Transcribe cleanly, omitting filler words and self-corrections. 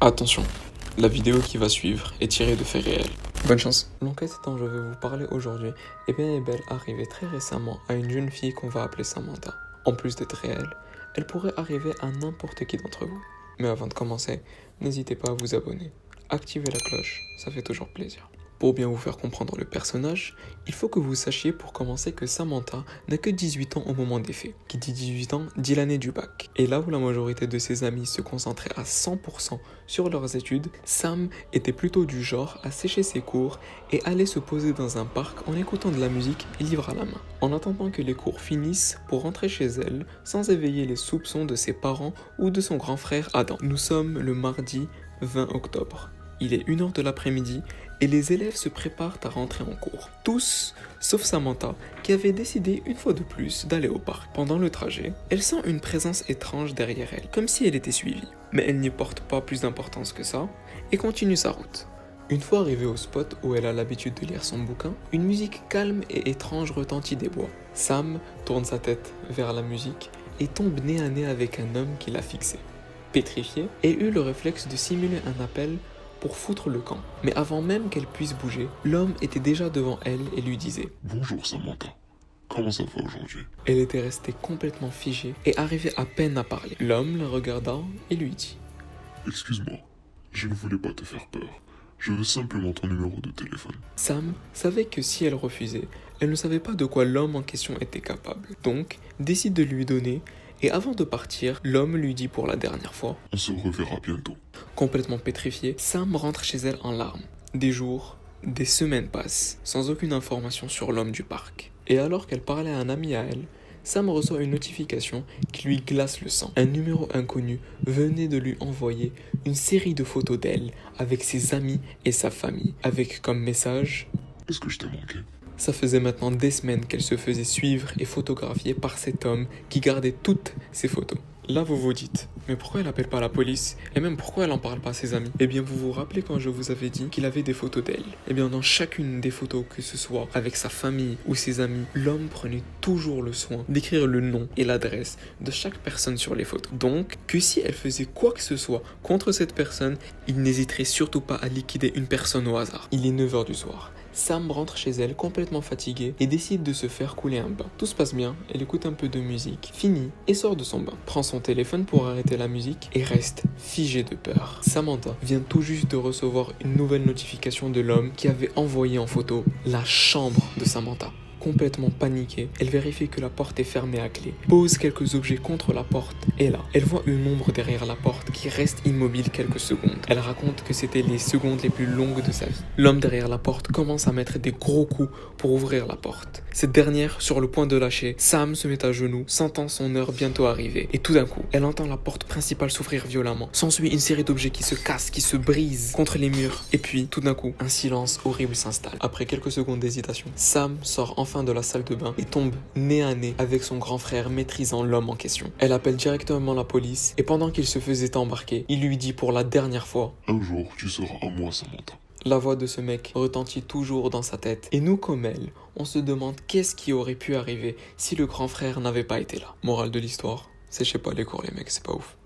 Attention, la vidéo qui va suivre est tirée de faits réels. Bonne chance. L'enquête dont je vais vous parler aujourd'hui est bien et belle arrivée très récemment à une jeune fille qu'on va appeler Samantha. En plus d'être réelle, elle pourrait arriver à n'importe qui d'entre vous. Mais avant de commencer, n'hésitez pas à vous abonner. Activez la cloche, ça fait toujours plaisir. Pour bien vous faire comprendre le personnage, il faut que vous sachiez pour commencer que Samantha n'a que 18 ans au moment des faits. Qui dit 18 ans, dit l'année du bac. Et là où la majorité de ses amis se concentraient à 100% sur leurs études, Sam était plutôt du genre à sécher ses cours et aller se poser dans un parc en écoutant de la musique et livre à la main. En attendant que les cours finissent pour rentrer chez elle sans éveiller les soupçons de ses parents ou de son grand frère Adam. Nous sommes le mardi 20 octobre. Il est 1h de l'après-midi et les élèves se préparent à rentrer en cours. Tous, sauf Samantha, qui avait décidé une fois de plus d'aller au parc. Pendant le trajet, elle sent une présence étrange derrière elle, comme si elle était suivie. Mais elle n'y porte pas plus d'importance que ça et continue sa route. Une fois arrivée au spot où elle a l'habitude de lire son bouquin, une musique calme et étrange retentit des bois. Sam tourne sa tête vers la musique et tombe nez à nez avec un homme qui l'a fixé. Pétrifiée, elle eut le réflexe de simuler un appel pour foutre le camp. Mais avant même qu'elle puisse bouger, l'homme était déjà devant elle et lui disait « Bonjour Samantha, comment ça va aujourd'hui ?» Elle était restée complètement figée et arrivait à peine à parler. L'homme la regarda et lui dit « Excuse-moi, je ne voulais pas te faire peur. Je veux simplement ton numéro de téléphone. » Sam savait que si elle refusait, elle ne savait pas de quoi l'homme en question était capable. Donc, décide de lui donner. Et avant de partir, l'homme lui dit pour la dernière fois « On se reverra bientôt. » Complètement pétrifiée, Sam rentre chez elle en larmes. Des jours, des semaines passent, sans aucune information sur l'homme du parc. Et alors qu'elle parlait à un ami à elle, Sam reçoit une notification qui lui glace le sang. Un numéro inconnu venait de lui envoyer une série de photos d'elle avec ses amis et sa famille, avec comme message « Est-ce que je t'ai manqué ?» Ça faisait maintenant des semaines qu'elle se faisait suivre et photographier par cet homme qui gardait toutes ses photos. Là vous vous dites, mais pourquoi elle appelle pas la police? Et même pourquoi elle en parle pas à ses amis? Eh bien vous vous rappelez quand je vous avais dit qu'il avait des photos d'elle? Eh bien dans chacune des photos, que ce soit avec sa famille ou ses amis, l'homme prenait toujours le soin d'écrire le nom et l'adresse de chaque personne sur les photos. Donc que si elle faisait quoi que ce soit contre cette personne, il n'hésiterait surtout pas à liquider une personne au hasard. Il est 9h du soir. Sam rentre chez elle complètement fatiguée et décide de se faire couler un bain. Tout se passe bien, elle écoute un peu de musique, finit et sort de son bain. Prend son téléphone pour arrêter la musique et reste figée de peur. Samantha vient tout juste de recevoir une nouvelle notification de l'homme qui avait envoyé en photo la chambre de Samantha. Complètement paniquée, elle vérifie que la porte est fermée à clé, pose quelques objets contre la porte et là, elle voit une ombre derrière la porte qui reste immobile quelques secondes. Elle raconte que c'était les secondes les plus longues de sa vie. L'homme derrière la porte commence à mettre des gros coups pour ouvrir la porte. Cette dernière, sur le point de lâcher, Sam se met à genoux, sentant son heure bientôt arriver. Et tout d'un coup, elle entend la porte principale s'ouvrir violemment. S'ensuit une série d'objets qui se cassent, qui se brisent contre les murs. Et puis, tout d'un coup, un silence horrible s'installe. Après quelques secondes d'hésitation, Sam sort enfin de la salle de bain et tombe nez à nez avec son grand frère maîtrisant l'homme en question. Elle appelle directement la police et pendant qu'il se faisait embarquer, il lui dit pour la dernière fois « Un jour, tu seras à moi, Samantha. » La voix de ce mec retentit toujours dans sa tête et nous comme elle, on se demande qu'est-ce qui aurait pu arriver si le grand frère n'avait pas été là. Morale de l'histoire, séchez pas les cours les mecs, c'est pas ouf.